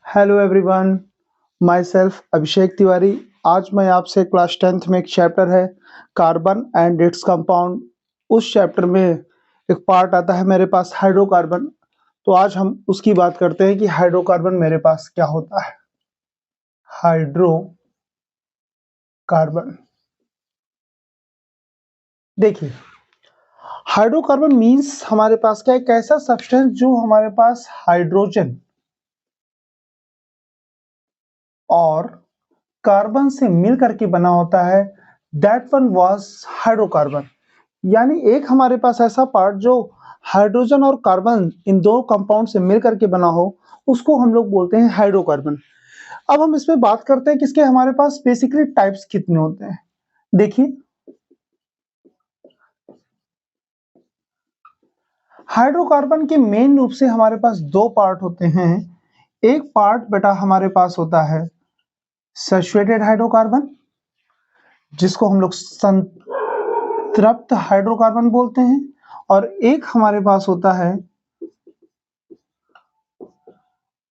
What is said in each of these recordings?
Hello everyone, my self Abhishek Tiwari. आज मैं आपसे क्लास 10th में एक चैप्टर है कार्बन एंड इट्स कंपाउंड। उस चैप्टर में एक पार्ट आता है मेरे पास हाइड्रोकार्बन। तो आज हम उसकी बात करते हैं कि हाइड्रोकार्बन मेरे पास क्या होता है। हाइड्रोकार्बन, देखिए, हाइड्रोकार्बन मीन्स हमारे पास क्या है, एक ऐसा सब्सटेंस जो हमारे पास हाइड्रोजन और कार्बन से मिल करके बना होता है। That one was hydrocarbon. यानी एक हमारे पास ऐसा पार्ट जो हाइड्रोजन और कार्बन इन दो कंपाउंड से मिल करके बना हो, उसको हम लोग बोलते हैं हाइड्रोकार्बन। अब हम इसमें बात करते हैं कि इसके हमारे पास बेसिकली टाइप्स कितने होते हैं। देखिए, हाइड्रोकार्बन के मेन रूप से हमारे पास दो पार्ट होते हैं। एक पार्ट बेटा हमारे पास होता है सैचुरेटेड हाइड्रोकार्बन, जिसको हम लोग संतृप्त हाइड्रोकार्बन बोलते हैं, और एक हमारे पास होता है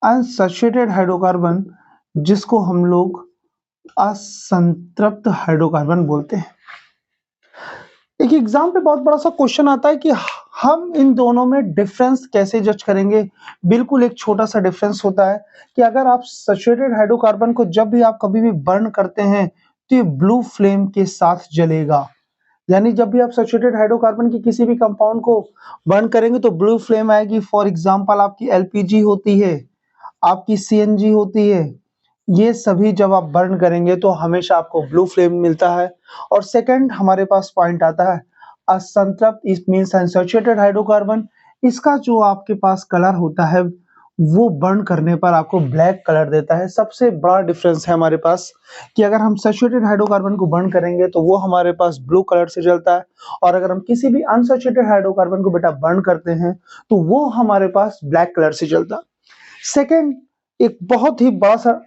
अनसैचुरेटेड हाइड्रोकार्बन, जिसको हम लोग असंतृप्त हाइड्रोकार्बन बोलते हैं। एक एग्जाम पे बहुत बड़ा सा क्वेश्चन आता है कि हम इन दोनों में डिफरेंस कैसे जज करेंगे। बिल्कुल एक छोटा सा डिफरेंस होता है कि अगर आप सैचुरेटेड हाइड्रोकार्बन को जब भी आप कभी भी बर्न करते हैं तो ये ब्लू फ्लेम के साथ जलेगा। यानी जब भी आप सैचुरेटेड हाइड्रोकार्बन की किसी भी कंपाउंड को बर्न करेंगे तो ब्लू फ्लेम आएगी। फॉर एग्जांपल आपकी एलपीजी होती है, आपकी सीएनजी होती है, ये सभी जब आप बर्न करेंगे तो हमेशा आपको ब्लू फ्लेम मिलता है। और सेकंड हमारे पास पॉइंट आता है असंतृप्त, इट मींस अनसैचुरेटेड हाइड्रोकार्बन। इसका जो आपके पास कलर होता है वो बर्न करने पर आपको ब्लैक कलर देता है। सबसे बड़ा डिफरेंस है हमारे पास कि अगर हम सैचुरेटेड हाइड्रोकार्बन को बर्न करेंगे तो वो हमारे पास ब्लू कलर से जलता है, और अगर हम किसी भी अनसैचुरेटेड हाइड्रोकार्बन को बेटा बर्न करते हैं तो वो हमारे पास ब्लैक कलर से जलता है। सेकेंड, एक बहुत ही बड़ा सा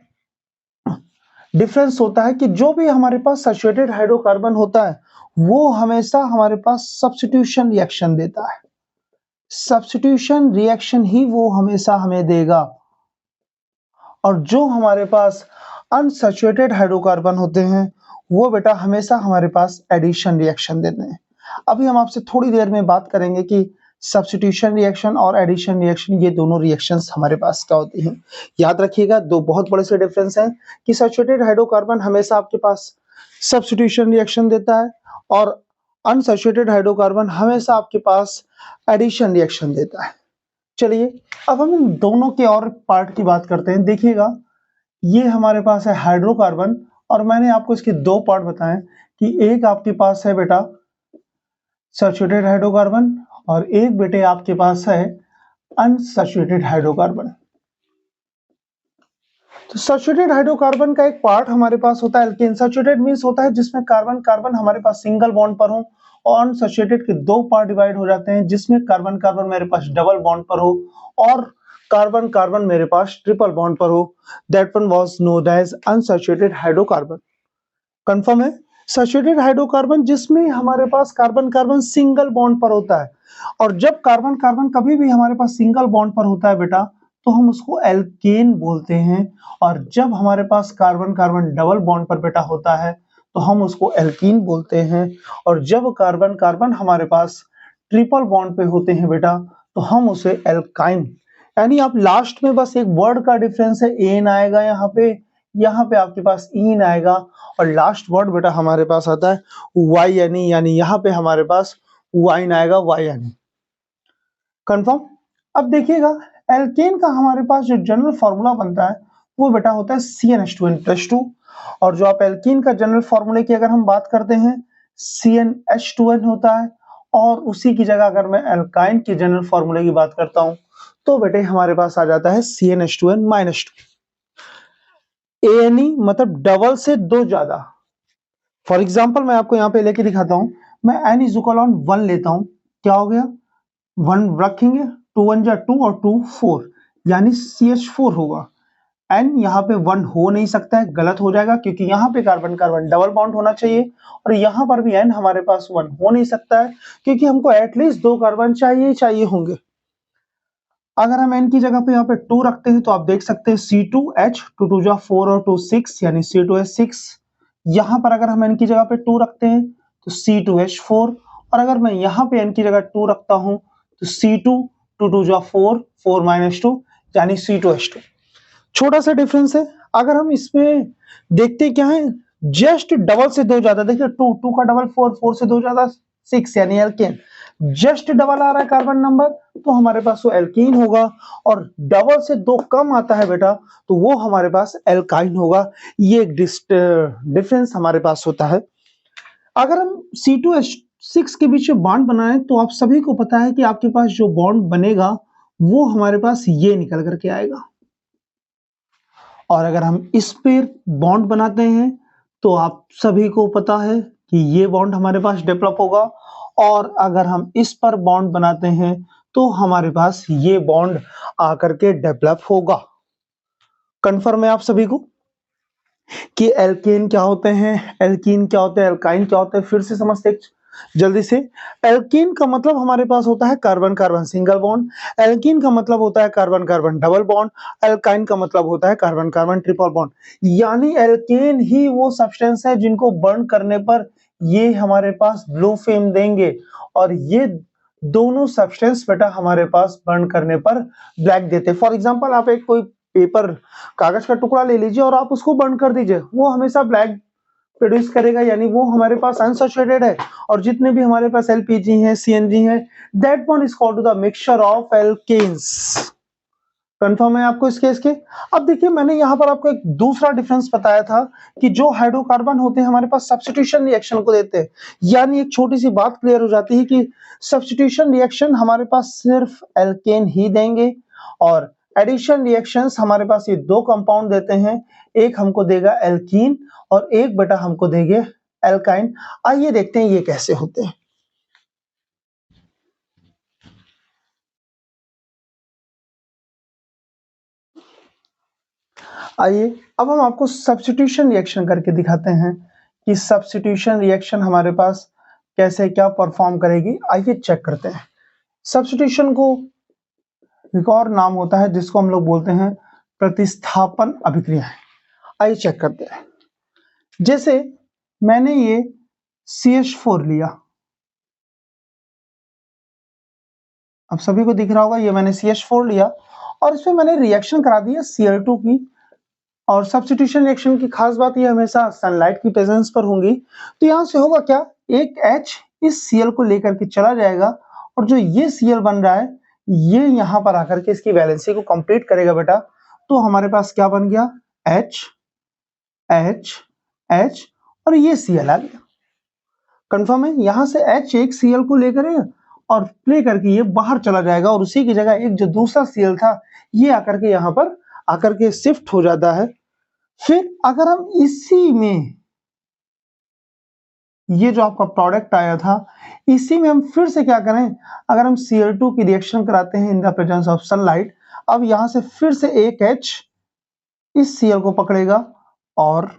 डिफरेंस होता है कि जो भी हमारे पास सैचुरेटेड हाइड्रोकार्बन होता है वो हमेशा हमारे पास सब्स्टिट्यूशन रिएक्शन देता है। सब्स्टिट्यूशन रिएक्शन ही वो हमेशा हमें देगा। और जो हमारे पास अनसैचुरेटेड हाइड्रोकार्बन होते हैं वो बेटा हमेशा हमारे पास एडिशन रिएक्शन देते हैं। अभी हम आपसे थोड़ी देर में बात करेंगे कि सब्स्टिट्यूशन रिएक्शन और एडिशन रिएक्शन, ये दोनों रिएक्शंस हमारे पास क्या होती हैं। याद रखिएगा, दो बहुत बड़े से डिफरेंस हैं कि सैचुरेटेड हाइड्रोकार्बन हमेशा आपके पास सब्स्टिट्यूशन रिएक्शन देता है और अनसैचुरेटेड हाइड्रोकार्बन हमेशा आपके पास एडिशन रिएक्शन देता है। चलिए, अब हम इन दोनों के और पार्ट की बात करते हैं। देखिएगा, ये हमारे पास है हाइड्रोकार्बन, और मैंने आपको इसके दो पार्ट बताए कि एक आपके पास है बेटा सैचुरेटेड हाइड्रोकार्बन और एक बेटे आपके पास है अनसैचुरेटेड हाइड्रोकार्बन। तो सैचुरेटेड हाइड्रोकार्बन का एक पार्ट हमारे पास होता है एल्केन। सैचुरेटेड मींस होता है जिसमें कार्बन कार्बन हमारे पास सिंगल बॉन्ड पर हो, और अनसैचुरेटेड के दो पार्ट डिवाइड हो जाते हैं जिसमें कार्बन कार्बन मेरे पास डबल बॉन्ड पर हो और कार्बन कार्बन मेरे पास ट्रिपल बॉन्ड पर हो। That one was known as unsaturated hydrocarbon. Confirm है? सैचुरेटेड हाइड्रोकार्बन जिसमें हमारे पास कार्बन कार्बन सिंगल बॉन्ड पर होता है, और जब कार्बन कार्बन कभी भी हमारे पास सिंगल बॉन्ड पर होता है बेटा तो हम उसको एल्केन बोलते हैं, और जब हमारे पास कार्बन कार्बन डबल बॉन्ड पर बेटा होता है तो हम उसको एल्कीन बोलते हैं, और जब कार्बन कार्बन हमारे पास ट्रिपल बॉन्ड पे होते हैं बेटा तो हम उसे एल्काइन। यानी आप लास्ट में बस एक वर्ड का डिफरेंस है, एन आएगा यहाँ पे आपके पास इन आएगा, और लास्ट वर्ड बेटा हमारे पास आता है वाई यानी, यहाँ पे हमारे पास वाइन आएगा, वाई यानी। कंफर्म? अब देखिएगा, एल्केन का हमारे पास जो जनरल फॉर्मूला बनता है वो बेटा होता है CnH2n+2, और जो आप एल्कीन का जनरल फॉर्मूले की अगर हम बात करते हैं CnH2n होता है, और उसी की जगह अगर मैं एल्काइन के जनरल फॉर्मूले की बात करता हूं तो बेटे हमारे पास आ जाता है CnH2n-2। ANE मतलब डबल से दो ज्यादा। फॉर एग्जाम्पल मैं आपको यहाँ पे लेके दिखाता हूं, मैं N=1 लेता हूं, क्या हो गया, 1 रखेंगे, 2 1 जा 2 और 2 4, यानी CH4 होगा। N यहाँ पे 1 हो नहीं सकता है, गलत हो जाएगा, क्योंकि यहाँ पे कार्बन कार्बन डबल बॉन्ड होना चाहिए, और यहाँ पर भी N हमारे पास 1 हो नहीं सकता है क्योंकि हमको एटलीस्ट 2 कार्बन चाहिए होंगे। अगर हम n की जगह पे यहाँ पे 2 रखते हैं तो आप देख सकते हैं C2H 2 2 जा 4 और 2 6 यानी C2H6। यहाँ पर अगर हम n की जगह पे 2 रखते हैं तो C2H4, और अगर मैं यहाँ पे n की जगह 2 रखता हूँ तो C2 2 2 जा 4 4 माइनस 2 यानी C2H2। छोटा सा डिफरेंस है। अगर हम इसमें देखते क्या है, जस्ट डबल से 2 ज्यादा, देखिए 2 2 का डबल 4 4 से 2 ज्यादा 6 यानी एल्केन। जस्ट डबल आ रहा है कार्बन नंबर तो हमारे पास वो एल्कीन होगा, और डबल से 2 कम आता है बेटा तो वो हमारे पास एल्काइन होगा। ये एक डिफरेंस हमारे पास होता है। अगर हम C2H6 के बीच में बॉन्ड बनाएं तो आप सभी को पता है कि आपके पास जो बॉन्ड बनेगा वो हमारे पास ये निकल करके आएगा, और अगर हम इस पे बॉन्ड बनाते हैं तो आप सभी को पता है कि ये बॉन्ड हमारे पास डेवलप होगा, और अगर हम इस पर बॉन्ड बनाते हैं तो हमारे पास ये बॉन्ड आकर के डेवलप होगा। कंफर्म है आप सभी को कि एल्केन क्या होते हैं, एल्कीन क्या होते हैं, एल्काइन क्या होते हैं? फिर से समझते हैं जल्दी से। एल्कीन का मतलब हमारे पास होता है carbon carbon single bond, alkene का मतलब होता है carbon carbon double bond, alkyne का मतलब होता है कार्बन कार्बन ट्रिपल बॉन्ड। यानी एल्केन ही वो सब्सटेंस है जिनको बर्न करने पर ये हमारे पास ब्लू फ्लेम देंगे, और ये दोनों सब्सटेंस बेटा हमारे पास बर्न करने पर ब्लैक देते। फॉर एग्जांपल आप एक कोई पेपर कागज का टुकड़ा ले लीजिए और आप उसको बर्न कर दीजिए, वो हमेशा ब्लैक प्रोड्यूस करेगा, यानी वो हमारे पास अनसैचुरेटेड है। और जितने भी हमारे पास एलपीजी है, सीएनजी है, that one is called to the mixture of alkanes. Confirm है आपको इस केस के? अब देखिए मैंने यहाँ पर आपको एक दूसरा डिफरेंस बताया था कि जो हाइड्रोकार्बन होते हैं हमारे पास सब्स्टिट्यूशन रिएक्शन को देते हैं। यानी एक छोटी सी बात क्लियर हो जाती है कि सब्स्टिट्यूशन रिएक्शन हमारे पास सिर्फ एल्केन ही देंगे, और एडिशन रिएक्शंस हमारे पास ये दो कंपाउंड देते हैं, एक हमको देगा एल्कीन और एक बेटा हमको देंगे एल्काइन। आइए देखते हैं ये कैसे होते हैं। आइए अब हम आपको सब्स्टिट्यूशन रिएक्शन करके दिखाते हैं कि सब्स्टिट्यूशन रिएक्शन हमारे पास कैसे क्या परफॉर्म करेगी। आइए चेक करते हैं। सब्स्टिट्यूशन को एक और नाम होता है जिसको हम लोग बोलते हैं प्रतिस्थापन अभिक्रिया। आइए चेक करते हैं। जैसे मैंने ये CH4 लिया, अब सभी को दिख रहा होगा, ये मैंने CH4 लिया और इसमें मैंने रिएक्शन करा दिया Cl2 की। और सब्स्टिट्यूशन रिएक्शन की खास बात ये हमेशा सनलाइट की प्रेजेंस पर होंगी। तो यहां से होगा क्या, एक H इस Cl को लेकर के चला जाएगा, और जो ये Cl बन रहा है ये यहां पर आकर के इसकी वैलेंसी को कंप्लीट करेगा बेटा। तो हमारे पास क्या बन गया, H H H और ये Cl आ गया। कंफर्म है? यहां से H एक Cl को लेकर और प्ले करके ये बाहर चला जाएगा, और उसी की जगह एक जो दूसरा Cl था ये आकर के यहां पर आकर के शिफ्ट हो जाता है। फिर अगर हम इसी में ये जो आपका प्रोडक्ट आया था इसी में हम फिर से क्या करें, अगर हम Cl2 की रिएक्शन कराते हैं in the presence of sunlight, अब यहां से फिर से एक H इस Cl को पकड़ेगा, और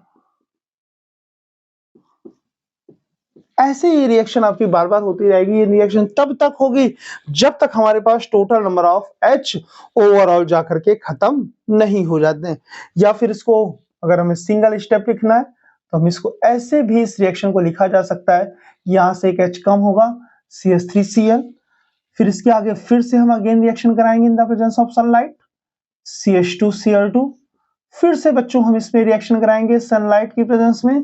ऐसे ये रिएक्शन आपकी बार बार होती रहेगी। ये रिएक्शन तब तक होगी जब तक हमारे पास total number of H overall जाकर के खत्म नहीं हो जाते हैं। या फिर इसको अगर हमें सिंगल स्टेप लिखना है तो हम इसको ऐसे भी इस रिएक्शन को लिखा जा सकता है, यहां से एक H कम होगा CH3Cl, फिर इसके आगे फिर से हम अगेन रिएक्शन कराएंगे in the presence of sunlight CH2Cl2, फिर से बच्चों हम इसमें रिएक्शन कराएंगे सनलाइट की प्रेजेंस में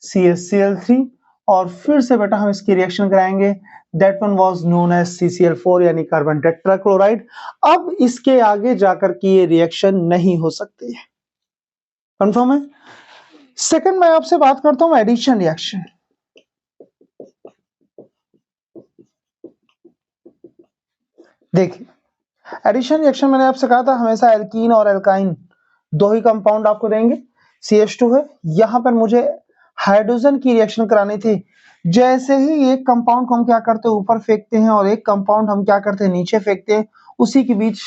CHCl3, और फिर से बेटा हम इसकी रिएक्शन कराएंगे, that one was known as CCl4 यानी कार्बन टेट्राक्लोराइड। अब इसके आगे जाकर की ये रिएक्शन नहीं हो सकती है। कंफर्म है? सेकंड मैं आपसे बात करता हूं एडिशन रिएक्शन। देखिए एडिशन रिएक्शन मैंने आपसे कहा था हमेशा एल्कीन और एल्काइन दो ही कंपाउंड आपको देंगे। CH2 है, यहां पर मुझे हाइड्रोजन की रिएक्शन करानी थी। जैसे ही एक कंपाउंड को हम क्या करते हैं ऊपर फेंकते हैं और एक कंपाउंड हम क्या करते हैं नीचे फेंकते हैं, उसी के बीच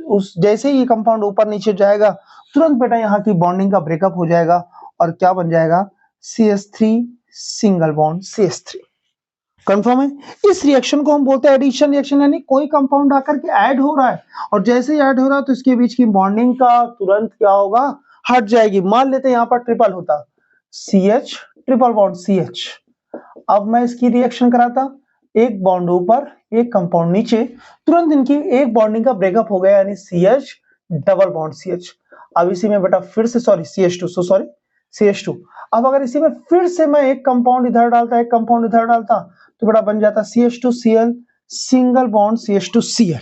उस जैसे ही ये कंपाउंड ऊपर नीचे जाएगा तुरंत बेटा यहाँ की बॉन्डिंग का ब्रेकअप हो जाएगा, और क्या बन जाएगा CH3 single bond CH3। Confirm है? इस रिएक्शन को हम बोलते हैं एडिशन रिएक्शन, यानी कोई कंपाउंड आकर के ऐड हो रहा है और जैसे ही ऐड हो रहा है तो इसके बीच की बॉन्डिंग का तुरंत क्या होगा, हट जाएगी। मान लेते हैं यहाँ पर ट्रिपल होता, CH ट्रिपल बॉन्ड CH। अब मैं इसकी रिएक्शन कराता, एक बॉन्ड ऊपर एक कंपाउंड नीचे, तुरंत इनकी एक बॉन्डिंग का ब्रेकअप हो गया, यानी CH डबल बॉन्ड CH। अब इसी में बेटा फिर से सॉरी CH2। अब अगर इसी में फिर से मैं एक कंपाउंड इधर डालता, एक कंपाउंड इधर डालता, तो बेटा बन जाता CH2Cl सिंगल बॉन्ड CH2Cl।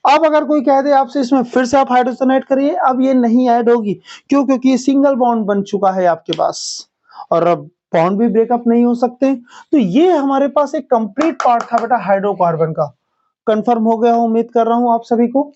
अब अगर कोई कह दे आपसे इसमें फिर से आप हाइड्रोजन ऐड करिए, अब ये नहीं ऐड होगी। क्यों? क्योंकि ये सिंगल बॉन्ड बन चुका है आपके पास और अब बॉन्ड भी ब्रेकअप नहीं हो सकते। तो ये हमारे पास एक कंप्लीट पार्ट था बेटा हाइड्रोकार्बन का। कंफर्म हो गया, उम्मीद कर रहा हूं आप सभी को।